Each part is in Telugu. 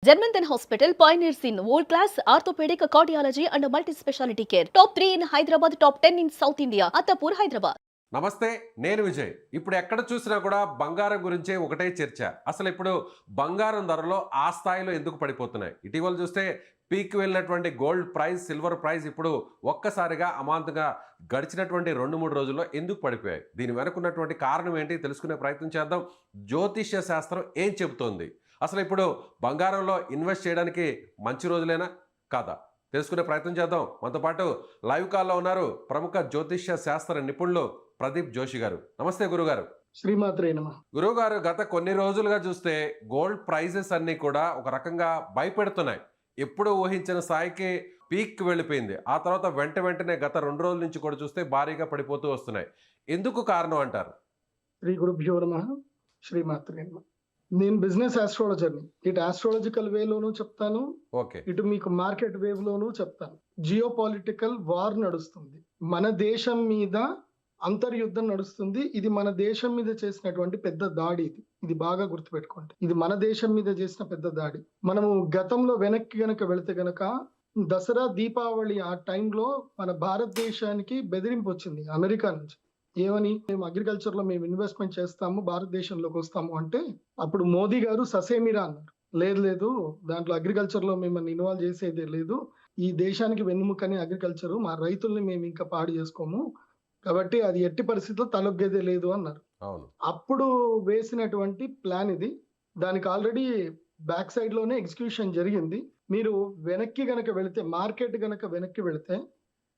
Germanton Hospital pioneers in world-class orthopedic cardiology and multi-specialty care. Top 3 in Hyderabad, top 10 in South India. Attapur, Hyderabad. నమస్తే, నేను విజయ్. ఇప్పుడు ఎక్కడ చూసినా కూడా బంగారం గురించే ఒకటే చర్చ. అసలు ఇప్పుడు బంగారం ధరలో ఆ స్థాయిలో ఎందుకు పడిపోతున్నాయి? ఇటీవల చూస్తే పీక్ వెళ్ళినటువంటి గోల్డ్ ప్రైస్, సిల్వర్ ప్రైస్ ఇప్పుడు ఒక్కసారిగా అమాంతంగా గడిచినటువంటి 2-3 రోజుల్లో ఎందుకు పడిపోయాయి? దీని వెనుకున్నటువంటి కారణం ఏంటి తెలుసుకునే ప్రయత్నం చేద్దాం. జ్యోతిష్య శాస్త్రం ఏం చెబుతోంది? అసలు ఇప్పుడు బంగారంలో ఇన్వెస్ట్ చేయడానికి మంచి రోజులేనా కాదా తెలుసుకునే ప్రయత్నం చేద్దాం. మనతో పాటు లైవ్ కాల్లో ఉన్నారు ప్రముఖ జ్యోతిష్య శాస్త్ర నిపుణులు ప్రదీప్ జోషి గారు. నమస్తే గురుగారు. శ్రీమాత్రే నమః. గురుగారు, గత కొన్ని రోజులుగా చూస్తే గోల్డ్ ప్రైజెస్ అన్ని కూడా ఒక రకంగా భయపెడుతున్నాయి. ఎప్పుడు ఊహించిన స్థాయికి పీక్ వెళ్ళిపోయింది. ఆ తర్వాత వెంటనే గత 2 రోజుల నుంచి కూడా చూస్తే భారీగా పడిపోతూ వస్తున్నాయి. ఎందుకు కారణం అంటారు? శ్రీ గురుభ్యో నమః. శ్రీమాత్రే నమః. నేను బిజినెస్ ఆస్ట్రాలజర్ని. ఇటు ఆస్ట్రాలజికల్ వేలోనూ చెప్తాను, ఓకే, ఇటు మీకు మార్కెట్ వేవ్ లోనూ చెప్తాను. జియో పొలిటికల్ వార్ నడుస్తుంది, మన దేశం మీద అంతర్యుద్ధం నడుస్తుంది. ఇది మన దేశం మీద చేసినటువంటి పెద్ద దాడి. ఇది బాగా గుర్తుపెట్టుకోండి. ఇది మన దేశం మీద చేసిన పెద్ద దాడి. మనము గతంలో వెనక్కి గనక వెళితే గనక దసరా దీపావళి ఆ టైంలో మన భారతదేశానికి బెదిరింపు వచ్చింది అమెరికా నుంచి. ఏమని? మేము అగ్రికల్చర్ లో మేము ఇన్వెస్ట్మెంట్ చేస్తాము, భారతదేశంలోకి వస్తాము అంటే అప్పుడు మోదీ గారు ససేమిరా అన్నారు. లేదు, దాంట్లో అగ్రికల్చర్ లో మిమ్మల్ని ఇన్వాల్వ్ చేసేదే లేదు. ఈ దేశానికి వెన్నుముకని అగ్రికల్చర్, మా రైతుల్ని మేము ఇంకా పాడు చేసుకోము, కాబట్టి అది ఎట్టి పరిస్థితుల్లో తలొగ్గేదే లేదు అన్నారు. అప్పుడు వేసినటువంటి ప్లాన్ ఇది. దానికి ఆల్రెడీ బ్యాక్ సైడ్ లోనే ఎగ్జిక్యూషన్ జరిగింది. మీరు వెనక్కి గనక వెళితే, మార్కెట్ గనక వెనక్కి వెళితే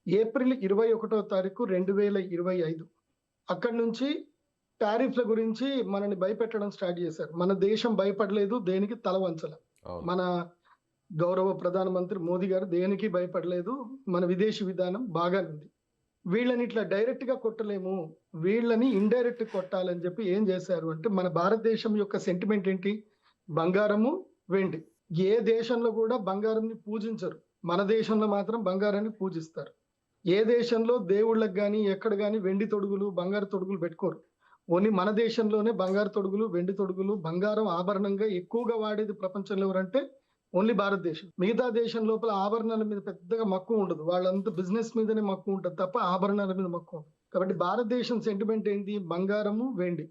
ఏప్రిల్ 21వ తారీఖు 2025 అక్కడి నుంచి టారిఫ్ల గురించి మనని భయపెట్టడం స్టార్ట్ చేశారు. మన దేశం భయపడలేదు, దేనికి తల వంచల. మన గౌరవ ప్రధానమంత్రి మోదీ గారు దేనికి భయపడలేదు. మన విదేశీ విధానం బాగానే ఉంది. వీళ్ళని ఇట్లా డైరెక్ట్ గా కొట్టలేము, వీళ్ళని ఇండైరెక్ట్ కొట్టాలని చెప్పి ఏం చేశారు అంటే, మన భారతదేశం యొక్క సెంటిమెంట్ ఏంటి? బంగారము, వెండి. ఏ దేశంలో కూడా బంగారంని పూజించరు, మన దేశంలో మాత్రం బంగారాన్ని పూజిస్తారు. ఏ దేశంలో దేవుళ్ళకి కానీ ఎక్కడ కానీ వెండి తొడుగులు, బంగారు తొడుగులు పెట్టుకోరు. ఓన్లీ మన దేశంలోనే బంగారు తొడుగులు, వెండి తొడుగులు, బంగారం ఆభరణంగా ఎక్కువగా వాడేది ప్రపంచంలో ఎవరంటే ఓన్లీ భారతదేశం. మిగతా దేశం లోపల ఆభరణాల మీద పెద్దగా మక్కువ ఉండదు, వాళ్ళంతా బిజినెస్ మీదనే మక్కువ ఉంటుంది తప్ప ఆభరణాల మీద మక్కువ ఉండదు. కాబట్టి భారతదేశం సెంటిమెంట్ ఏంటి? బంగారము, వెండి.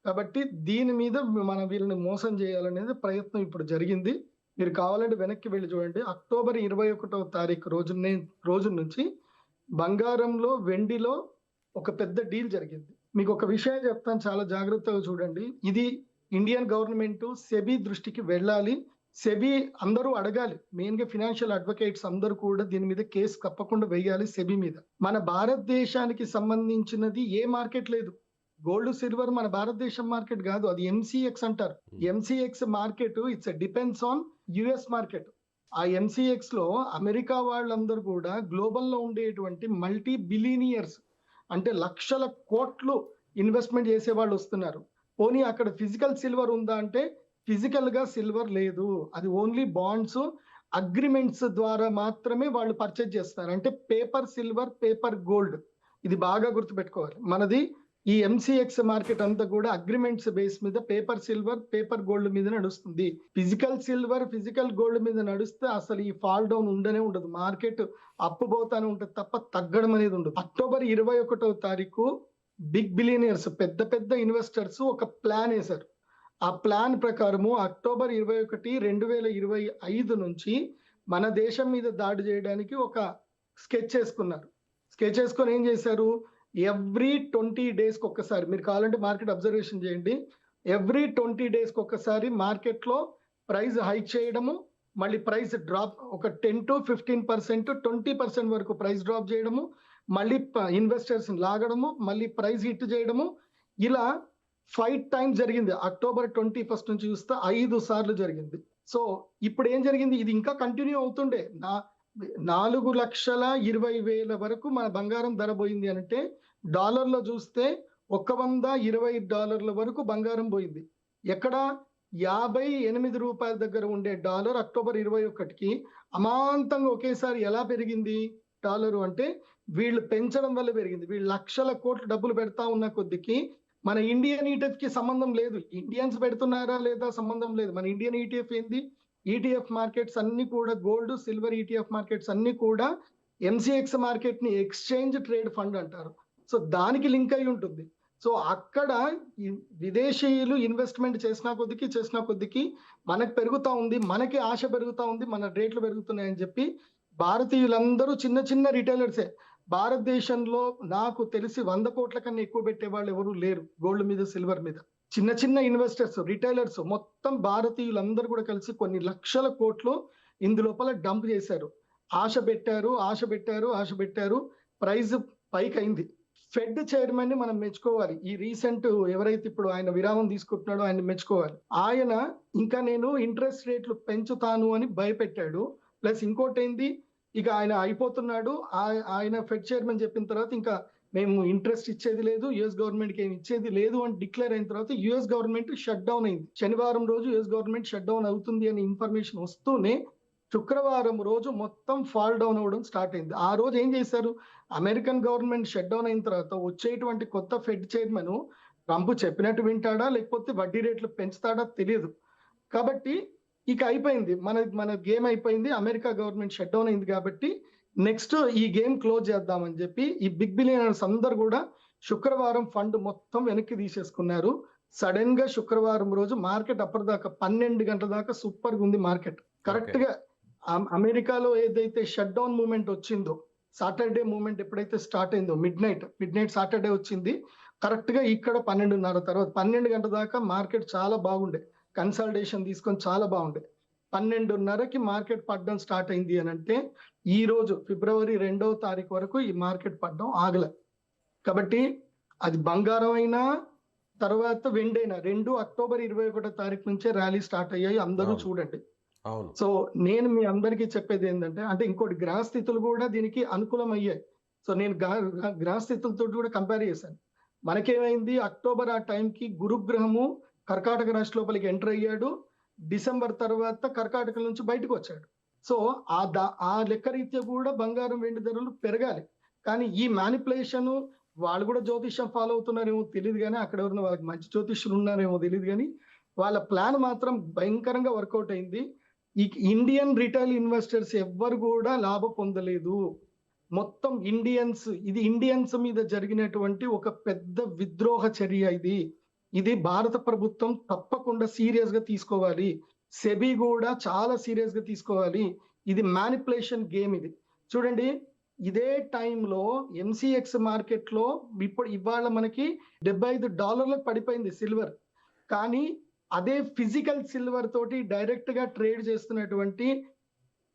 కాబట్టి దీని మీద మనం వీళ్ళని మోసం చేయాలనేది ప్రయత్నం ఇప్పుడు జరిగింది. మీరు కావాలంటే వెనక్కి వెళ్ళి చూడండి. అక్టోబర్ 21వ తారీఖు రోజు నుంచి బంగారంలో, వెండిలో ఒక పెద్ద డీల్ జరిగింది. మీకు ఒక విషయం చెప్తాను, చాలా జాగ్రత్తగా చూడండి. ఇది ఇండియన్ గవర్నమెంట్ సెబీ దృష్టికి వెళ్ళాలి. సెబీ అందరూ అడగాలి. మెయిన్ గా ఫినాన్షియల్ అడ్వకేట్స్ అందరూ కూడా దీని మీద కేసు తప్పకుండా వేయాలి సెబీ మీద. మన భారతదేశానికి సంబంధించినది ఏ మార్కెట్ లేదు. గోల్డ్, సిల్వర్ మన భారతదేశం మార్కెట్ కాదు, అది ఎంసీఎక్స్ అంటారు. MCX market it's depends on US market. ఆ ఎంసీఎక్స్ లో అమెరికా వాళ్ళందరూ కూడా గ్లోబల్ లో ఉండేటువంటి మల్టీ బిలియనియర్స్, అంటే లక్షల కోట్లు ఇన్వెస్ట్మెంట్ చేసే వాళ్ళు వస్తున్నారు. పోనీ అక్కడ ఫిజికల్ సిల్వర్ ఉందా అంటే ఫిజికల్ గా సిల్వర్ లేదు. అది ఓన్లీ బాండ్స్, అగ్రిమెంట్స్ ద్వారా మాత్రమే వాళ్ళు పర్చేజ్ చేస్తారు. అంటే పేపర్ సిల్వర్, పేపర్ గోల్డ్. ఇది బాగా గుర్తుపెట్టుకోవాలి. మనది ఈ ఎంసీఎక్స్ మార్కెట్ అంతా కూడా అగ్రిమెంట్స్ బేస్ మీద పేపర్ సిల్వర్, పేపర్ గోల్డ్ మీద నడుస్తుంది. ఫిజికల్ సిల్వర్, ఫిజికల్ గోల్డ్ మీద నడిస్తే అసలు ఈ ఫాల్ డౌన్ ఉండనే ఉండదు. మార్కెట్ అప్పు పోతానే ఉంటుంది తప్ప తగ్గడం అనేది ఉండదు. అక్టోబర్ 21వ తారీఖు బిగ్ బిలియనియర్స్, పెద్ద పెద్ద ఇన్వెస్టర్స్ ఒక ప్లాన్ వేశారు. ఆ ప్లాన్ ప్రకారము అక్టోబర్ 21, 2025 నుంచి మన దేశం మీద దాడి చేయడానికి ఒక స్కెచ్ వేసుకున్నారు. స్కెచ్ వేసుకొని ఏం చేశారు? ఎవ్రీ 20 డేస్కి ఒక్కసారి, మీరు కావాలంటే మార్కెట్ అబ్జర్వేషన్ చేయండి, ఎవ్రీ 20 డేస్కి ఒక్కసారి మార్కెట్లో ప్రైస్ హైక్ చేయడము, మళ్ళీ ప్రైస్ డ్రాప్, ఒక 10 to 15%, 20% వరకు ప్రైస్ డ్రాప్ చేయడము, మళ్ళీ ఇన్వెస్టర్స్ లాగడము, మళ్ళీ ప్రైస్ హిట్ చేయడము. ఇలా 5 times జరిగింది. అక్టోబర్ 21 నుంచి చూస్తే 5 సార్లు జరిగింది. సో ఇప్పుడు ఏం జరిగింది? ఇది ఇంకా కంటిన్యూ అవుతుండే. 4,20,000 వరకు మన బంగారం ధర పోయింది అంటే, డాలర్లో చూస్తే $120 వరకు బంగారం పోయింది. ఎక్కడ? 58 రూపాయల దగ్గర ఉండే డాలర్ అక్టోబర్ 21కి అమాంతంగా ఒకేసారి ఎలా పెరిగింది డాలరు అంటే, వీళ్ళు పెంచడం వల్ల పెరిగింది. వీళ్ళు లక్షల కోట్లు డబ్బులు పెడతా ఉన్న కొద్దికి మన ఇండియన్ ఈటీఎఫ్ కి సంబంధం లేదు. ఇండియన్స్ పెడుతున్నారా లేదా సంబంధం లేదు. మన ఇండియన్ ఈటీఎఫ్ ఏంది? ఈటీఎఫ్ మార్కెట్స్ అన్ని కూడా గోల్డ్ సిల్వర్ ఈటీఎఫ్ మార్కెట్స్ అన్ని కూడా ఎంసీఎక్స్ మార్కెట్ ని ఎక్స్చేంజ్ ట్రేడ్ ఫండ్ అంటారు. సో దానికి లింక్ అయి ఉంటుంది. సో అక్కడ విదేశీయులు ఇన్వెస్ట్మెంట్ చేసిన కొద్దికి మనకు పెరుగుతా ఉంది, మనకి ఆశ పెరుగుతా ఉంది, మన రేట్లు పెరుగుతున్నాయని చెప్పి భారతీయులందరూ చిన్న చిన్న రిటైలర్సే. భారతదేశంలో నాకు తెలిసి 100 కోట్ల కన్నా ఎక్కువ పెట్టే వాళ్ళు ఎవరు లేరు గోల్డ్ మీద సిల్వర్ మీద. చిన్న చిన్న ఇన్వెస్టర్స్ రిటైలర్స్ మొత్తం భారతీయులందరూ కూడా కలిసి కొన్ని లక్షల కోట్లు ఇందులోపల డంప్ చేశారు. ఆశ పెట్టారు, ప్రైస్ పైకి అయింది. ఫెడ్ చైర్మన్ ని మనం మెచ్చుకోవాలి. ఈ రీసెంట్ ఎవరైతే ఇప్పుడు ఆయన విరామం తీసుకుంటున్నాడో ఆయన మెచ్చుకోవాలి. ఆయన ఇంకా నేను ఇంట్రెస్ట్ రేట్లు పెంచుతాను అని భయపెట్టాడు. ప్లస్ ఇంకోటి ఏంది, ఇక ఆయన అయిపోతున్నాడు. ఆయన ఫెడ్ చైర్మన్ చెప్పిన తర్వాత ఇంకా మేము ఇంట్రెస్ట్ ఇచ్చేది లేదు, యుఎస్ గవర్నమెంట్ కి ఏమి ఇచ్చేది లేదు అని డిక్లేర్ అయిన తర్వాత యుఎస్ గవర్నమెంట్ షట్ డౌన్ అయింది. శనివారం రోజు యుఎస్ గవర్నమెంట్ షట్ డౌన్ అవుతుంది అనే ఇన్ఫర్మేషన్ వస్తూనే శుక్రవారం రోజు మొత్తం ఫాల్ డౌన్ అవ్వడం స్టార్ట్ అయింది. ఆ రోజు ఏం చేశారు, అమెరికన్ గవర్నమెంట్ షట్ డౌన్ అయిన తర్వాత వచ్చేటువంటి కొత్త ఫెడ్ చైర్మన్ ట్రంప్ చెప్పినట్టు వింటాడా లేకపోతే వడ్డీ రేట్లు పెంచుతాడా తెలియదు. కాబట్టి ఇక అయిపోయింది, మన గేమ్ అయిపోయింది. అమెరికా గవర్నమెంట్ షట్ డౌన్ అయింది కాబట్టి నెక్స్ట్ ఈ గేమ్ క్లోజ్ చేద్దామని చెప్పి ఈ బిగ్ బిలియనర్స్ అందరు కూడా శుక్రవారం ఫండ్ మొత్తం వెనక్కి తీసేసుకున్నారు. సడన్ గా శుక్రవారం రోజు మార్కెట్ అప్పటిదాకా 12 గంటల దాకా సూపర్ గా ఉంది మార్కెట్. కరెక్ట్ గా అమెరికాలో ఏదైతే షట్ డౌన్ మూమెంట్ వచ్చిందో, సాటర్డే మూమెంట్ ఎప్పుడైతే స్టార్ట్ అయిందో మిడ్ నైట్ సాటర్డే వచ్చింది. కరెక్ట్ గా ఇక్కడ 12:30 తర్వాత 12 గంటల దాకా మార్కెట్ చాలా బాగుండే, కన్సల్టేషన్ తీసుకొని చాలా బాగుండే. 12:30కి మార్కెట్ పడడం స్టార్ట్ అయింది అని అంటే ఈ రోజు ఫిబ్రవరి 2వ తారీఖు వరకు ఈ మార్కెట్ పడడం ఆగలే. కాబట్టి అది బంగారం అయినా తర్వాత వెండి అయినా 2 అక్టోబర్ 21వ తారీఖు నుంచే ర్యాలీ స్టార్ట్ అయ్యాయి. అందరూ చూడండి. సో నేను మీ అందరికీ చెప్పేది ఏంటంటే, అంటే ఇంకోటి గ్రహస్థితులు కూడా దీనికి అనుకూలం అయ్యాయి. సో నేను గ్రహస్థితులతో కూడా కంపేర్ చేశాను. మనకేమైంది, అక్టోబర్ ఆ టైంకి గురుగ్రహము కర్కాటక రాశి లోపలికి ఎంటర్ అయ్యాడు. డిసెంబర్ తర్వాత కర్కాటక నుంచి బయటకు వచ్చాడు. సో ఆ లెక్క రీత్యా కూడా బంగారం వెండి ధరలు పెరగాలి. కానీ ఈ మ్యానిపులేషన్ వాళ్ళు కూడా జ్యోతిష్యం ఫాలో అవుతున్నారేమో తెలియదు, కానీ అక్కడ ఎవరైనా వాళ్ళకి మంచి జ్యోతిష్యులు ఉన్నారేమో తెలియదు, కానీ వాళ్ళ ప్లాన్ మాత్రం భయంకరంగా వర్కౌట్ అయింది. ఈ ఇండియన్ రిటైల్ ఇన్వెస్టర్స్ ఎవ్వరు కూడా లాభం పొందలేదు. మొత్తం ఇండియన్స్ మీద జరిగినటువంటి ఒక పెద్ద విద్రోహ చర్య ఇది భారత ప్రభుత్వం తప్పకుండా సీరియస్ గా తీసుకోవాలి. సెబీ కూడా చాలా సీరియస్ గా తీసుకోవాలి. ఇది మ్యానిపులేషన్ గేమ్. ఇది చూడండి, ఇదే టైంలో ఎంసీఎక్స్ మార్కెట్ లో ఇవాళ మనకి $75 పడిపోయింది సిల్వర్. కానీ అదే ఫిజికల్ సిల్వర్ తోటి డైరెక్ట్ గా ట్రేడ్ చేస్తున్నటువంటి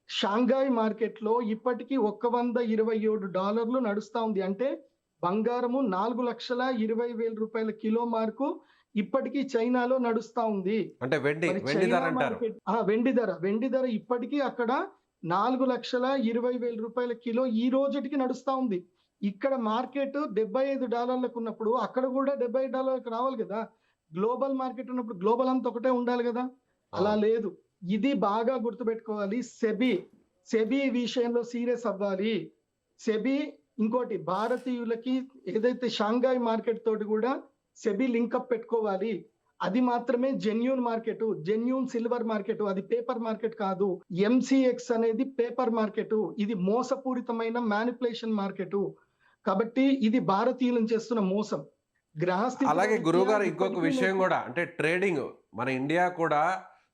షాంఘాయ్ మార్కెట్ లో ఇప్పటికీ $127 నడుస్తా ఉంది. అంటే బంగారము 4,20,000 రూపాయల కిలో ఇప్పటికీ చైనాలో నడుస్తా ఉంది. అంటే వెండి ధర ఇప్పటికీ అక్కడ 4,20,000 రూపాయల కిలో ఈ రోజుటికి నడుస్తా ఉంది. ఇక్కడ మార్కెట్ $75 ఉన్నప్పుడు అక్కడ కూడా $70 రావాలి కదా. గ్లోబల్ మార్కెట్ ఉన్నప్పుడు గ్లోబల్ అంతా ఒకటే ఉండాలి కదా, అలా లేదు. ఇది బాగా గుర్తుపెట్టుకోవాలి. సెబీ విషయంలో సీరియస్ అవ్వాలి. సెబీ ఇంకోటి భారతీయులకి ఏదైతే షాంఘాయ్ మార్కెట్ తోటి కూడా సెబీ లింకప్ పెట్టుకోవాలి. అది మాత్రమే genuine market, genuine silver market, అది పేపర్ మార్కెట్ కాదు. ఎంసీఎక్స్ అనేది పేపర్ మార్కెట్, ఇది మోసపూరితమైన మ్యానిపులేషన్ మార్కెట్. కాబట్టి ఇది భారతీయులను చేస్తున్న మోసం. అలాగే గురువు గారు ఇంకొక విషయం కూడా, అంటే ట్రేడింగ్ మన ఇండియా కూడా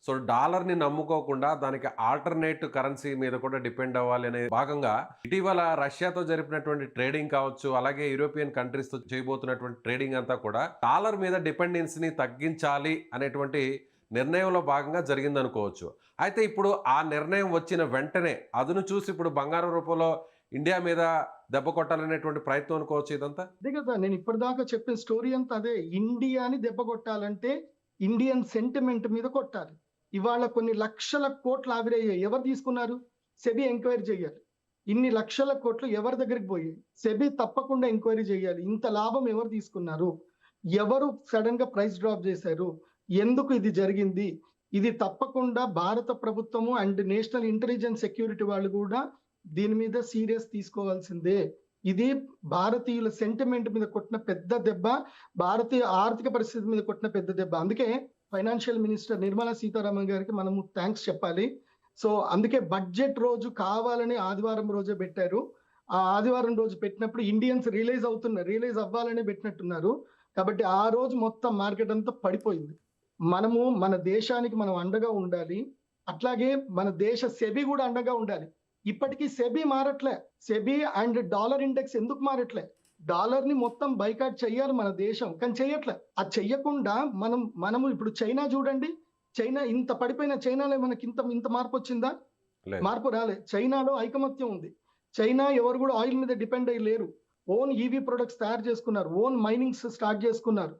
సో డాలర్ని నమ్ముకోకుండా దానికి ఆల్టర్నేట్ కరెన్సీ మీద కూడా డిపెండ్ అవ్వాలి అనే భాగంగా ఇటీవల రష్యాతో జరిపినటువంటి ట్రేడింగ్ కావచ్చు, అలాగే యూరోపియన్ కంట్రీస్తో చేయబోతున్నటువంటి ట్రేడింగ్ అంతా కూడా డాలర్ మీద డిపెండెన్సీని తగ్గించాలి అనేటువంటి నిర్ణయంలో భాగంగా జరిగిందనుకోవచ్చు. అయితే ఇప్పుడు ఆ నిర్ణయం వచ్చిన వెంటనే అదును చూసి ఇప్పుడు బంగారం రూపంలో ఇండియా మీద దెబ్బ కొట్టాలనేటువంటి ప్రయత్నం అనుకోవచ్చు ఇదంతా. అదే కదా నేను ఇప్పటిదాకా చెప్పిన స్టోరీ అంతా అదే. ఇండియాని దెబ్బ కొట్టాలంటే ఇండియన్ సెంటిమెంట్ మీద కొట్టాలి. ఇవాళ కొన్ని లక్షల కోట్లు ఆవిరయ్యాయి. ఎవరు తీసుకున్నారు? సెబీ ఎంక్వైరీ చేయాలి. ఇన్ని లక్షల కోట్లు ఎవరి దగ్గరికి పోయాయి? సెబీ తప్పకుండా ఎంక్వైరీ చేయాలి. ఇంత లాభం ఎవరు తీసుకున్నారు? ఎవరు సడన్ గా ప్రైస్ డ్రాప్ చేశారు? ఎందుకు ఇది జరిగింది? ఇది తప్పకుండా భారత ప్రభుత్వము అండ్ నేషనల్ ఇంటెలిజెన్స్ సెక్యూరిటీ వాళ్ళు కూడా దీని మీద సీరియస్ తీసుకోవాల్సిందే. ఇది భారతీయుల సెంటిమెంట్ మీద కొట్టిన పెద్ద దెబ్బ, భారతీయ ఆర్థిక పరిస్థితి మీద కొట్టిన పెద్ద దెబ్బ. అందుకే ఫైనాన్షియల్ మినిస్టర్ నిర్మలా సీతారామన్ గారికి మనము థ్యాంక్స్ చెప్పాలి. సో అందుకే బడ్జెట్ రోజు కావాలని ఆదివారం రోజే పెట్టారు. ఆ ఆదివారం రోజు పెట్టినప్పుడు ఇండియన్స్ రియలైజ్ అవ్వాలని పెట్టినట్టున్నారు. కాబట్టి ఆ రోజు మొత్తం మార్కెట్ అంతా పడిపోయింది. మనము మన దేశానికి మనం అండగా ఉండాలి. అట్లాగే మన దేశ సెబీ కూడా అండగా ఉండాలి. ఇప్పటికీ సెబీ మారట్లే. సెబీ అండ్ డాలర్ ఇండెక్స్ ఎందుకు మారట్లే? డాలర్ ని మొత్తం బైకాట్ చెయ్యాలి మన దేశం, కానీ చెయ్యట్లే. అది చెయ్యకుండా మనము ఇప్పుడు చైనా చూడండి. చైనా ఇంత పడిపోయిన చైనాలో మనకి ఇంత మార్పు వచ్చిందా? లేదు. మార్పు రాలే. చైనాలో ఐకమత్యం ఉంది. చైనా ఎవరు కూడా ఆయిల్ మీద డిపెండ్ అయ్యి లేరు. ఓన్ ఈవీ ప్రొడక్ట్స్ తయారు చేసుకున్నారు. ఓన్ మైనింగ్స్ స్టార్ట్ చేసుకున్నారు.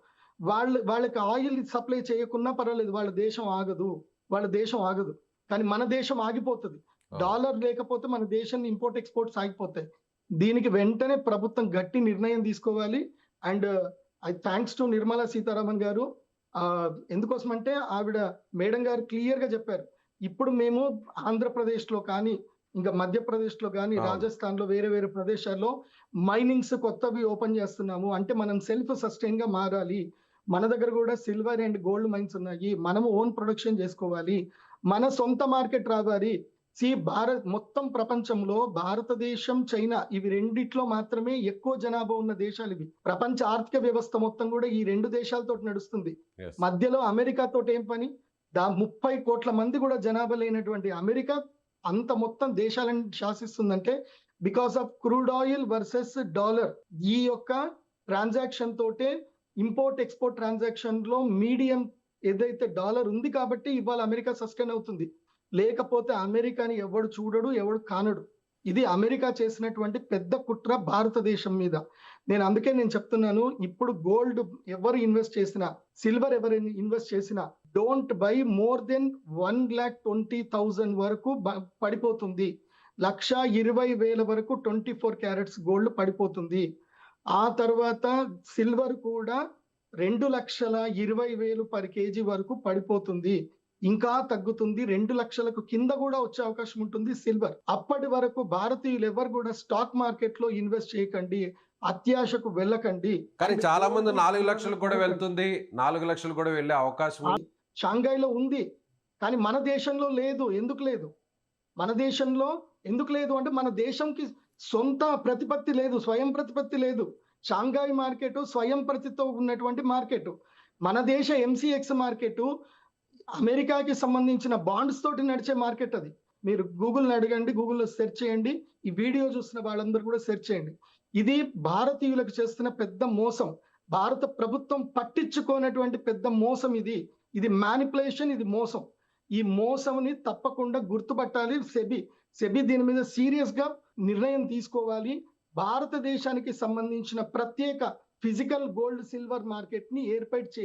వాళ్ళకి ఆయిల్ సప్లై చేయకున్నా పర్వాలేదు, వాళ్ళ దేశం ఆగదు. కానీ మన దేశం ఆగిపోతుంది. డాలర్ లేకపోతే మన దేశం ఇంపోర్ట్ ఎక్స్పోర్ట్స్ ఆగిపోతాయి. దీనికి వెంటనే ప్రభుత్వం గట్టి నిర్ణయం తీసుకోవాలి. And I thanks to Nirmala Sitharaman గారు. ఎందుకోసం అంటే ఆవిడ మేడం గారు క్లియర్ గా చెప్పారు. ఇప్పుడు మేము ఆంధ్రప్రదేశ్ లో కానీ, ఇంకా మధ్యప్రదేశ్ లో కానీ, రాజస్థాన్ లో వేరే ప్రదేశాల్లో మైనింగ్స్ కొత్తవి ఓపెన్ చేస్తున్నాము. అంటే మనం సెల్ఫ్ సస్టైన్ గా మారాలి. మన దగ్గర కూడా సిల్వర్ అండ్ గోల్డ్ మైన్స్ ఉన్నాయి. మనము ఓన్ ప్రొడక్షన్ చేసుకోవాలి. మన సొంత మార్కెట్ రావాలి. మొత్తం ప్రపంచంలో భారతదేశం, చైనా ఇవి రెండిట్లో మాత్రమే ఎక్కువ జనాభా ఉన్న దేశాలు ఇవి. ప్రపంచ ఆర్థిక వ్యవస్థ మొత్తం కూడా ఈ 2 దేశాలతో నడుస్తుంది. మధ్యలో అమెరికా తోటి ఏం పని? 30 కోట్ల మంది కూడా జనాభా లేనటువంటి అమెరికా అంత మొత్తం దేశాలను శాసిస్తుందంటే because of crude oil versus dollar. ఈ యొక్క ట్రాన్సాక్షన్ తోటే ఇంపోర్ట్ ఎక్స్పోర్ట్ ట్రాన్సాక్షన్ లో మీడియం ఏదైతే డాలర్ ఉంది కాబట్టి ఇవాళ అమెరికా సస్టైన్ అవుతుంది. లేకపోతే అమెరికాని ఎవడు చూడడు, ఎవడు కానడు. ఇది అమెరికా చేసినటువంటి పెద్ద కుట్ర భారతదేశం మీద. అందుకే నేను చెప్తున్నాను, ఇప్పుడు గోల్డ్ ఎవరు ఇన్వెస్ట్ చేసినా, సిల్వర్ ఎవరు ఇన్వెస్ట్ చేసినా డోంట్ బై మోర్ దెన్ 1,20,000 వరకు పడిపోతుంది. 1,20,000 వరకు 24 క్యారెట్స్ గోల్డ్ పడిపోతుంది. ఆ తర్వాత సిల్వర్ కూడా 2,20,000 పర్ కేజీ వరకు పడిపోతుంది. ఇంకా తగ్గుతుంది. 2 లక్షలకు కింద కూడా వచ్చే అవకాశం ఉంటుంది సిల్వర్. అప్పటి వరకు భారతీయులు ఎవరు కూడా స్టాక్ మార్కెట్ లో ఇన్వెస్ట్ చేయకండి, అత్యాశకు వెళ్ళకండి. కానీ చాలా మంది 4 లక్షలు కూడా వెళ్తుంది, 4 లక్షలు కూడా వెళ్ళే అవకాశం షాంఘైలో ఉంది. కానీ మన దేశంలో లేదు. ఎందుకు లేదు? మన దేశంలో ఎందుకు లేదు అంటే మన దేశంకి సొంత ప్రతిపత్తి లేదు, స్వయం ప్రతిపత్తి లేదు. షాంఘై మార్కెట్ స్వయం ప్రతితో ఉన్నటువంటి మార్కెట్. మన దేశ ఎంసీఎక్స్ మార్కెట్ అమెరికాకి సంబంధించిన బాండ్స్ తోటి నడిచే మార్కెట్. అది మీరు గూగుల్ని అడగండి, గూగుల్లో సెర్చ్ చేయండి. ఈ వీడియో చూస్తున్న వాళ్ళందరూ కూడా సెర్చ్ చేయండి. ఇది భారతీయులకు చేస్తున్న పెద్ద మోసం. భారత ప్రభుత్వం పట్టించుకోనటువంటి పెద్ద మోసం ఇది మ్యానిపులేషన్, ఇది మోసం. ఈ మోసంని తప్పకుండా గుర్తుపట్టాలి. సెబీ దీని మీద సీరియస్ గా నిర్ణయం తీసుకోవాలి. భారతదేశానికి సంబంధించిన ప్రత్యేక ఫిజికల్ గోల్డ్ సిల్వర్ మార్కెట్ ని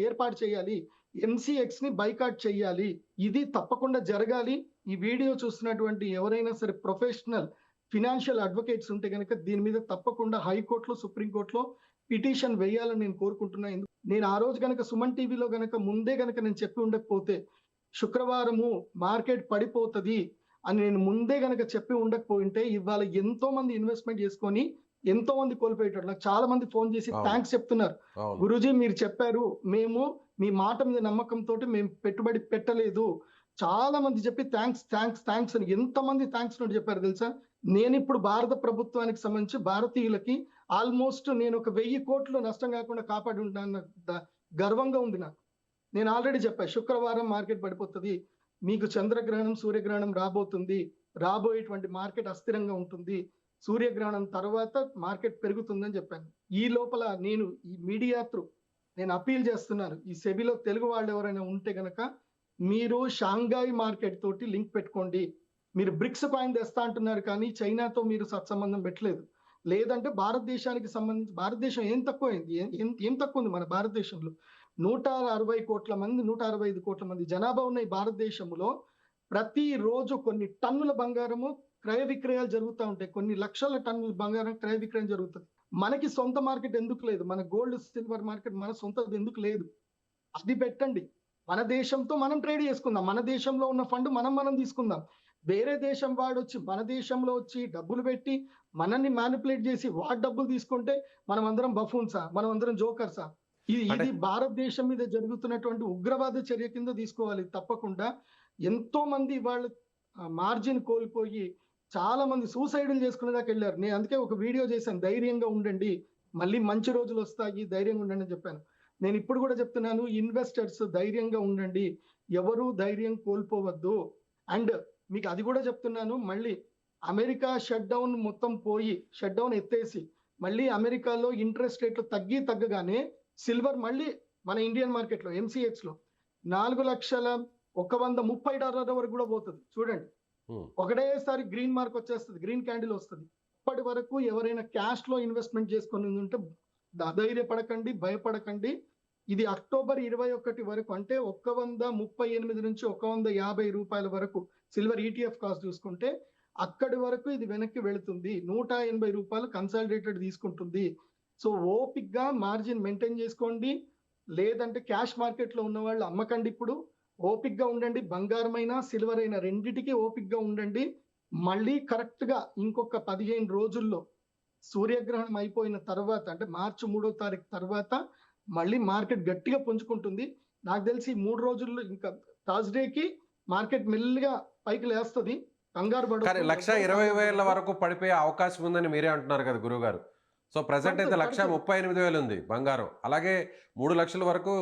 ఏర్పాటు చేయాలి. ఎంసీఎక్స్ ని బైకాట్ చేయాలి. ఇది తప్పకుండా జరగాలి. ఈ వీడియో చూస్తున్నటువంటి ఎవరైనా సరే ప్రొఫెషనల్ ఫినాన్షియల్ అడ్వకేట్స్ ఉంటే కనుక దీని మీద తప్పకుండా హైకోర్టులో, సుప్రీంకోర్టులో పిటిషన్ వేయాలని నేను కోరుకుంటున్నాను. నేను ఆ రోజు కనుక సుమన్ టీవీలో ముందే నేను చెప్పి ఉండకపోతే శుక్రవారము మార్కెట్ పడిపోతుంది అని నేను ముందే చెప్పి ఉండకపోయింటే ఇవాళ ఎంతో మంది ఇన్వెస్ట్మెంట్ చేసుకొని ఎంతో మంది కోల్పోయేటట్టు. నాకు చాలా మంది ఫోన్ చేసి థ్యాంక్స్ చెప్తున్నారు. గురూజీ మీరు చెప్పారు, మేము మీ మాట మీద నమ్మకంతో మేము పెట్టుబడి పెట్టలేదు. చాలా మంది చెప్పి థ్యాంక్స్ అని ఎంతమంది థ్యాంక్స్ చెప్పారు తెలుసా? నేను ఇప్పుడు భారత ప్రభుత్వానికి సంబంధించి భారతీయులకి ఆల్మోస్ట్ నేను 1,000 కోట్లు నష్టం కాకుండా కాపాడి ఉంటాను. గర్వంగా ఉంది నాకు. నేను ఆల్రెడీ చెప్పాను, శుక్రవారం మార్కెట్ పడిపోతుంది, మీకు చంద్రగ్రహణం, సూర్యగ్రహణం రాబోతుంది, రాబోయేటువంటి మార్కెట్ అస్థిరంగా ఉంటుంది, సూర్యగ్రహణం తర్వాత మార్కెట్ పెరుగుతుందని చెప్పాను. ఈ లోపల నేను ఈ మీడియా త్రూ నేను అపీల్ చేస్తున్నాను, ఈ సెబీలో తెలుగు వాళ్ళు ఎవరైనా ఉంటే గనక మీరు షాంఘై మార్కెట్ తోటి లింక్ పెట్టుకోండి. మీరు బ్రిక్స్ కాయిన్ తెస్తా అంటున్నారు కానీ చైనాతో మీరు సత్సంబంధం పెట్టలేదు. లేదంటే భారతదేశానికి సంబంధించి భారతదేశం ఏం తక్కువ ఉంది? మన భారతదేశంలో 160 కోట్ల మంది, 165 కోట్ల మంది జనాభా ఉన్న ఈ భారతదేశంలో ప్రతిరోజు కొన్ని టన్నుల బంగారము క్రయ విక్రయాలు జరుగుతూ ఉంటాయి. కొన్ని లక్షల టన్నుల బంగారం క్రయ విక్రయం జరుగుతుంది. మనకి సొంత మార్కెట్ ఎందుకు లేదు? మన గోల్డ్ సిల్వర్ మార్కెట్ మన సొంతది ఎందుకు లేదు? అది పెట్టండి. మన దేశంతో మనం ట్రేడ్ చేసుకుందాం. మన దేశంలో ఉన్న ఫండ్ మనం తీసుకుందాం. వేరే దేశం వాడు వచ్చి మన దేశంలో వచ్చి డబ్బులు పెట్టి మనల్ని మ్యానిపులేట్ చేసి వాడు డబ్బులు తీసుకుంటే మనం అందరం బఫూన్సా? మనం అందరం జోకర్సా? అంటే ఇది భారతదేశం మీద జరుగుతున్నటువంటి ఉగ్రవాద చర్య కింద తీసుకోవాలి తప్పకుండా. ఎంతో మంది వాళ్ళు మార్జిన్ కోల్పోయి చాలా మంది సూసైడ్లు చేసుకునే దాకా వెళ్ళారు. నేను అందుకే ఒక వీడియో చేశాను, ధైర్యంగా ఉండండి, మళ్ళీ మంచి రోజులు వస్తాయి, ధైర్యంగా ఉండండి అని చెప్పాను. నేను ఇప్పుడు కూడా చెప్తున్నాను, ఇన్వెస్టర్స్ ధైర్యంగా ఉండండి, ఎవరు ధైర్యం కోల్పోవద్దు. అండ్ మీకు అది కూడా చెప్తున్నాను, మళ్ళీ అమెరికా షట్ డౌన్ మొత్తం పోయి, షట్ డౌన్ ఎత్తేసి మళ్ళీ అమెరికాలో ఇంట్రెస్ట్ రేట్లు తగ్గగానే సిల్వర్ మళ్ళీ మన ఇండియన్ మార్కెట్లో MCX లో $4,130 వరకు కూడా పోతుంది. చూడండి, ఒకటేసారి గ్రీన్ మార్క్ వచ్చేస్తుంది, గ్రీన్ క్యాండిల్ వస్తుంది. ఇప్పటి వరకు ఎవరైనా క్యాష్ లో ఇన్వెస్ట్మెంట్ చేసుకొని ఉంటే ధైర్యపడకండి, భయపడకండి. ఇది అక్టోబర్ 21 వరకు, అంటే 138 నుంచి 150 రూపాయల వరకు సిల్వర్ ETF కాస్ట్ చూసుకుంటే అక్కడి వరకు ఇది వెనక్కి వెళుతుంది. 180 రూపాయలు కన్సాలిడేటెడ్ తీసుకుంటుంది. సో ఓపిక్ గా మార్జిన్ మెయింటైన్ చేసుకోండి, లేదంటే క్యాష్ మార్కెట్ లో ఉన్న వాళ్ళు అమ్మకండి. ఇప్పుడు ఓపిక్ గా ఉండండి, బంగారం అయినా సిల్వర్ అయినా రెండిటికి ఓపిక్ గా ఉండండి. మళ్ళీ కరెక్ట్ గా ఇంకొక 15 రోజుల్లో సూర్యగ్రహణం అయిపోయిన తర్వాత, అంటే మార్చి 3వ తారీఖు తర్వాత మళ్ళీ మార్కెట్ గట్టిగా పుంజుకుంటుంది. నాకు తెలిసి 3 రోజుల్లో ఇంకా థర్స్డేకి మార్కెట్ మెల్లిగా పైకి లేస్తుంది. కంగారు కానీ పడకండి. 1,20,000 వరకు పడిపోయే అవకాశం ఉందని మీరే అంటున్నారు కదా గురువుగారు. సో ప్రజెంట్ అయితే పడుతుంది. 1,38,000 ఉంది బంగారం, అలాగే 3 లక్షల వరకు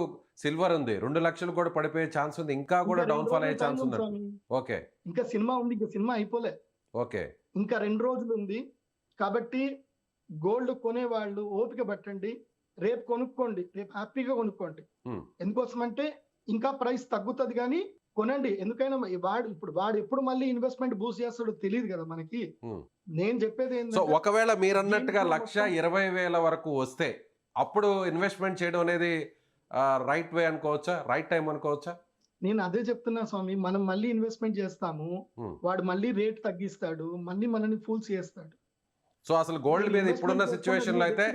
సిల్వర్ ఉంది, 2 లక్షలు కూడా పడిపోయే ఛాన్స్ ఉంది, ఇంకా కూడా ఇంకా 2 డౌన్ ఫాల్ అయ్యే రోజులు ఛాన్స్ టైం ఉంది ఉంది. స్వామి. ఓకే ఇంకా సినిమా ఉంది, ఇంకా సినిమా అయిపోలే, ఓకే ఇంకా 2 రోజులు ఉంది. కాబట్టి గోల్డ్ కొనేవాళ్ళు ఓపిక పట్టండి, రేపు కొనుక్కోండి, రేపు హ్యాపీగా కొనుక్కోండి. ఎందుకోసం అంటే ఇంకా ప్రైస్ తగ్గుతుంది, కానీ కొనండి. ఎందుకైనా వాడు ఎప్పుడు మళ్ళీ ఇన్వెస్ట్మెంట్ బూస్ట్ చేస్తాడో తెలియదు కదా మనకి. నేను చెప్పేది సో ఏంటంటే ఒకవేళ మీరు అన్నట్టుగా దీంట్లో మొత్తం 1,20,000 వరకు వస్తే అప్పుడు ఇన్వెస్ట్మెంట్ చేయడం అనేది రైట్ వే అనుకోవచ్చా, రైట్ టైం అనుకోవచ్చా? నేను అదే చెప్తున్నా స్వామి, మనం మళ్ళీ ఇన్వెస్ట్మెంట్ చేస్తాము, వాడు మళ్ళీ రేట్ తగ్గిస్తాడు, మళ్ళీ మనల్ని ఫూల్స్ చేస్తాడు. సో అసలు గోల్డ్ మీద ఇప్పుడున్న సిచ్యువేషన్ లో అయితే,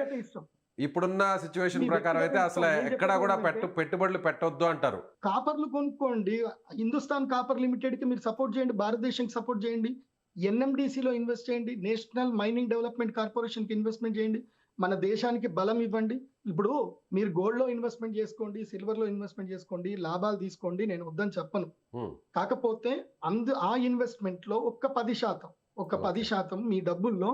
ఇప్పుడున్న సిచ్యువేషన్ ప్రకారం అయితే అసలు ఎక్కడా కూడా పెట్టుబడులు పెట్టొద్దు అంటారు. కాపర్లు కొనుక్కోండి, హిందుస్థాన్ కాపర్ లిమిటెడ్ కి మీరు సపోర్ట్ చేయండి, భారతదేశానికి సపోర్ట్ చేయండి, NMDC లో ఇన్వెస్ట్ చేయండి, నేషనల్ మైనింగ్ డెవలప్మెంట్ కార్పొరేషన్ కి ఇన్వెస్ట్మెంట్ చేయండి, మన దేశానికి బలం ఇవ్వండి. ఇప్పుడు మీరు గోల్డ్ లో ఇన్వెస్ట్మెంట్ చేసుకోండి, సిల్వర్ లో ఇన్వెస్ట్మెంట్ చేసుకోండి, లాభాలు తీసుకోండి, నేను వద్దని చెప్పను. కాకపోతే ఆ ఇన్వెస్ట్మెంట్ లో ఒక 10% మీ డబ్బుల్లో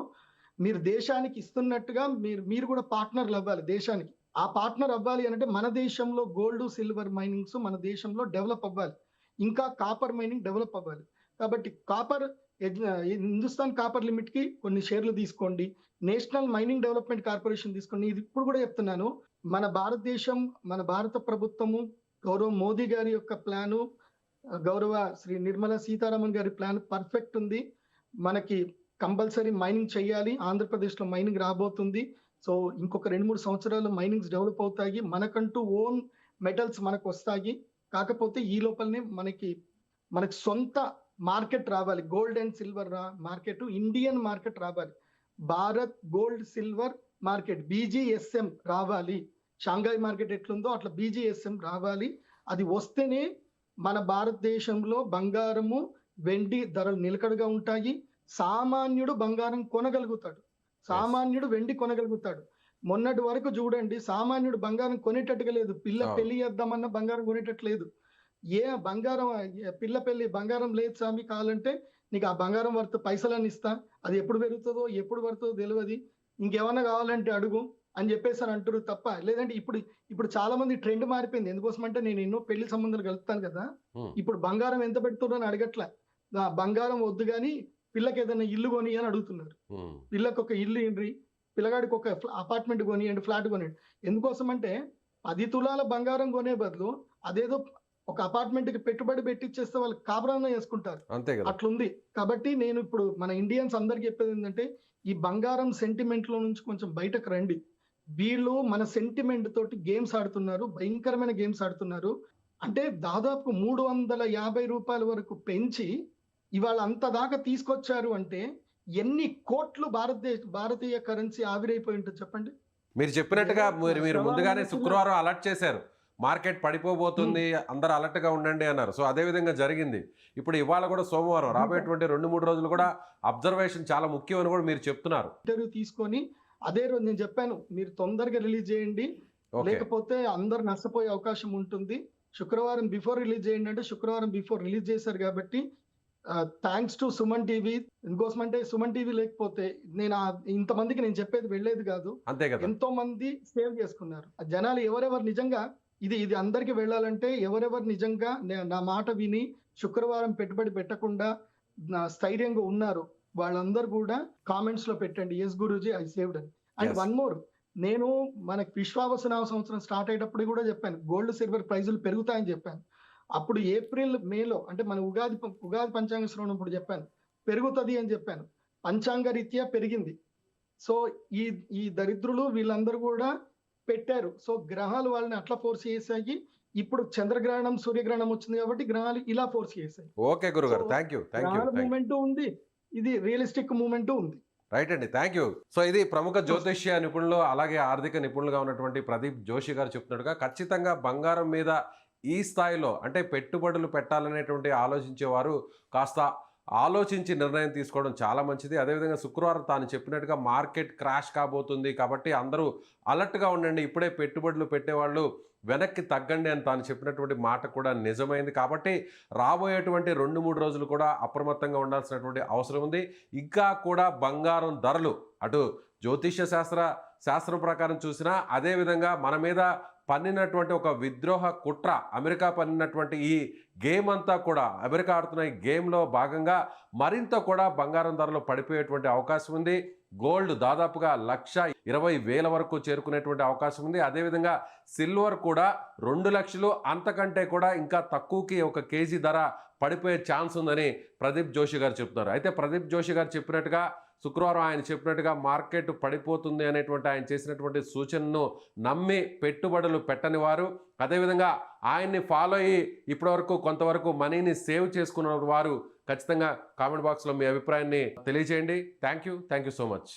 మీరు దేశానికి ఇస్తున్నట్టుగా మీరు కూడా పార్ట్నర్లు అవ్వాలి దేశానికి. ఆ పార్ట్నర్ అవ్వాలి అంటే మన దేశంలో గోల్డ్ సిల్వర్ మైనింగ్స్ మన దేశంలో డెవలప్ అవ్వాలి, ఇంకా కాపర్ మైనింగ్ డెవలప్ అవ్వాలి. కాబట్టి హిందుస్థాన్ కాపర్ లిమిట్ కి కొన్ని షేర్లు తీసుకోండి, నేషనల్ మైనింగ్ డెవలప్మెంట్ కార్పొరేషన్ తీసుకోండి. ఇది ఇప్పుడు కూడా చెప్తున్నాను, మన భారతదేశం, మన భారత ప్రభుత్వము, గౌరవ మోదీ గారి యొక్క ప్లాను, గౌరవ శ్రీ నిర్మలా సీతారామన్ గారి ప్లాన్ పర్ఫెక్ట్ ఉంది. మనకి కంపల్సరీ మైనింగ్ చేయాలి, ఆంధ్రప్రదేశ్ లో మైనింగ్ రాబోతుంది. సో ఇంకొక 2-3 సంవత్సరాలు మైనింగ్స్ డెవలప్ అవుతాయి, మనకంటూ ఓన్ మెటల్స్ మనకు వస్తాయి. కాకపోతే ఈ లోపలనే మనకి సొంత మార్కెట్ రావాలి, gold and silver market, Indian market రావాలి, Bharat gold silver market BGSM రావాలి. షాంఘాయ్ మార్కెట్ ఎట్లుందో అట్లా BGSM రావాలి. అది వస్తేనే మన భారతదేశంలో బంగారము వెండి ధరలు నిలకడగా ఉంటాయి, సామాన్యుడు బంగారం కొనగలుగుతాడు, సామాన్యుడు వెండి కొనగలుగుతాడు. మొన్నటి వరకు చూడండి, సామాన్యుడు బంగారం కొనేటట్టుగా లేదు, పెళ్లి చేద్దామన్నా బంగారం కొనేటట్టు లేదు. పిల్ల పెళ్లి బంగారం లేదు స్వామి, కావాలంటే నీకు ఆ బంగారం వర్త్ పైసలని ఇస్తా, అది ఎప్పుడు పెరుగుతుందో ఎప్పుడు పడుతుందో తెలియదు, ఇంకేమన్నా కావాలంటే అడుగు అని చెప్పేసి అంటారు తప్ప. లేదంటే ఇప్పుడు చాలా మంది ట్రెండ్ మారిపోయింది. ఎందుకోసం అంటే నేను ఎన్నో పెళ్లి సంబంధాలు కలుపుతాను కదా, ఇప్పుడు బంగారం ఎంత పెడుతున్నారు అని అడగట్లే, బంగారం వద్దు కానీ పిల్లకి ఏదైనా ఇల్లు కొని అని అడుగుతున్నారు. పిల్లకి ఒక ఇల్లు ఇండ్రి, పిల్లగాడికి ఒక అపార్ట్మెంట్ కొనియండి, ఫ్లాట్ కొనియండి. ఎందుకోసం అంటే 10 తులాల బంగారం కొనే బదులు అదేదో ఒక అపార్ట్మెంట్ కి పెట్టుబడి పెట్టిచ్చేస్తే వాళ్ళు కాపురాన్న చేసుకుంటారు, అట్లుంది. కాబట్టి నేను ఇప్పుడు మన ఇండియన్స్ అందరికి చెప్పేది ఏంటంటే, ఈ బంగారం సెంటిమెంట్ లో నుంచి కొంచెం బయటకు రండి. వీళ్ళు మన సెంటిమెంట్ తోటి గేమ్స్ ఆడుతున్నారు, భయంకరమైన గేమ్స్ ఆడుతున్నారు. అంటే దాదాపు 350 రూపాయల వరకు పెంచి ఇవాళ అంత దాకా తీసుకొచ్చారు అంటే ఎన్ని కోట్లు భారతీయ కరెన్సీ ఆవిరైపోయి ఉంటుంది చెప్పండి. మీరు చెప్పినట్టుగా మీరు ముందుగానే శుక్రవారం అలర్ట్ చేశారు, మార్కెట్ పడిపోబోతుంది, అందరూ అలర్ట్ గా ఉండండి అన్నారు. సో అదే విధంగా జరిగింది. ఇప్పుడు ఇవాళ కూడా సోమవారం, రాబోయేటువంటి 2-3 రోజులు కూడా అబ్జర్వేషన్ చాలా ముఖ్యం అని కూడా మీరు చెప్తున్నారు. ఇంటర్వ్యూ తీసుకొని అదే రోజు నేను చెప్పాను, మీరు తొందరగా రిలీజ్ చేయండి, ఓకే. లేకపోతే అందరు నష్టపోయే అవకాశం ఉంటుంది. శుక్రవారం బిఫోర్ రిలీజ్ చేయండి అంటే శుక్రవారం బిఫోర్ రిలీజ్ చేశారు కాబట్టి థ్యాంక్స్ టు సుమన్ టీవీ. ఇంకోసమంటే సుమన్ టీవీ లేకపోతే నేను ఇంతమందికి నేను చెప్పేది వెళ్ళేది కాదు. అంతే కదా. ఎంతో మంది సేవ్ చేసుకున్నారు. ఆ జనాలు ఎవరెవరు నిజంగా ఇది అందరికి వెళ్ళాలంటే ఎవరెవరు నిజంగా నా మాట విని శుక్రవారం పెట్టుబడి పెట్టకుండా స్థైర్యంగా ఉన్నారు వాళ్ళందరూ కూడా కామెంట్స్ లో పెట్టండి ఎస్ గురూజీ ఐ సేవ్డ్ అని. And Yes. వన్ మోర్, నేను మనకి విశ్వావసనామ సంవత్సరం స్టార్ట్ అయ్యేటప్పుడు కూడా చెప్పాను గోల్డ్ సిల్వర్ ప్రైజులు పెరుగుతాయని చెప్పాను. అప్పుడు ఏప్రిల్ మేలో అంటే మన ఉగాది పంచాంగ శ్రవణం ఇప్పుడు చెప్పాను పెరుగుతుంది అని చెప్పాను. పంచాంగ రీత్యా పెరిగింది. సో ఈ దరిద్రులు వీళ్ళందరూ కూడా పెట్టారు. సో గ్రహాలు వాళ్ళని అట్లా ఫోర్స్ చేసాయి. ఇప్పుడు చంద్రగ్రహణం సూర్యగ్రహణం వచ్చింది కాబట్టి గ్రహాలు ఇలా ఫోర్స్ చేసాయి. ఓకే గురుగారు, So, థ్యాంక్ యూ. గ్రహాల మూమెంట్ ఉంది, ఇది రియలిస్టిక్ మూమెంట్ ఉంది. రైట్ అండి, థ్యాంక్ యూ. సో ఇది ప్రముఖ జ్యోతిష్య నిపుణులు అలాగే ఆర్థిక నిపుణులుగా ఉన్నటువంటి ప్రదీప్ జోషి గారు చెప్తున్నట్టుగా ఖచ్చితంగా బంగారం మీద ఈ స్థాయిలో అంటే పెట్టుబడులు పెట్టాలనేటువంటి ఆలోచించేవారు కాస్త ఆలోచించి నిర్ణయం తీసుకోవడం చాలా మంచిది. అదేవిధంగా శుక్రవారం తాను చెప్పినట్టుగా మార్కెట్ క్రాష్ కాబోతుంది కాబట్టి అందరూ అలర్ట్గా ఉండండి, ఇప్పుడే పెట్టుబడులు పెట్టేవాళ్ళు వెనక్కి తగ్గండి అని తాను చెప్పినటువంటి మాట కూడా నిజమైంది. కాబట్టి రాబోయేటువంటి 2-3 రోజులు కూడా అప్రమత్తంగా ఉండాల్సినటువంటి అవసరం ఉంది. ఇంకా కూడా బంగారం ధరలు అటు జ్యోతిష్య శాస్త్రం ప్రకారం చూసినా అదేవిధంగా మన మీద పన్నినటువంటి ఒక విద్రోహ కుట్ర, అమెరికా పన్నినటువంటి ఈ గేమ్ అంతా కూడా అమెరికా ఆడుతున్న ఈ గేమ్లో భాగంగా మరింత కూడా బంగారం ధరలు పడిపోయేటువంటి అవకాశం ఉంది. గోల్డ్ దాదాపుగా 1,20,000 వరకు చేరుకునేటువంటి అవకాశం ఉంది. అదేవిధంగా సిల్వర్ కూడా 2 లక్షలు అంతకంటే కూడా ఇంకా తక్కువకి ఒక కేజీ ధర పడిపోయే ఛాన్స్ ఉందని ప్రదీప్ జోషి గారు చెప్తున్నారు. అయితే ప్రదీప్ జోషి గారు చెప్పినట్టుగా శుక్రవారం ఆయన చెప్పినట్టుగా మార్కెట్ పడిపోతుంది అనేటువంటి ఆయన చేసినటువంటి సూచనను నమ్మి పెట్టుబడులు పెట్టని వారు, అదేవిధంగా ఆయన్ని ఫాలో అయ్యి ఇప్పటివరకు కొంతవరకు మనీని సేవ్ చేసుకున్న వారు ఖచ్చితంగా కామెంట్ బాక్స్లో మీ అభిప్రాయాన్ని తెలియజేయండి. Thank you so much.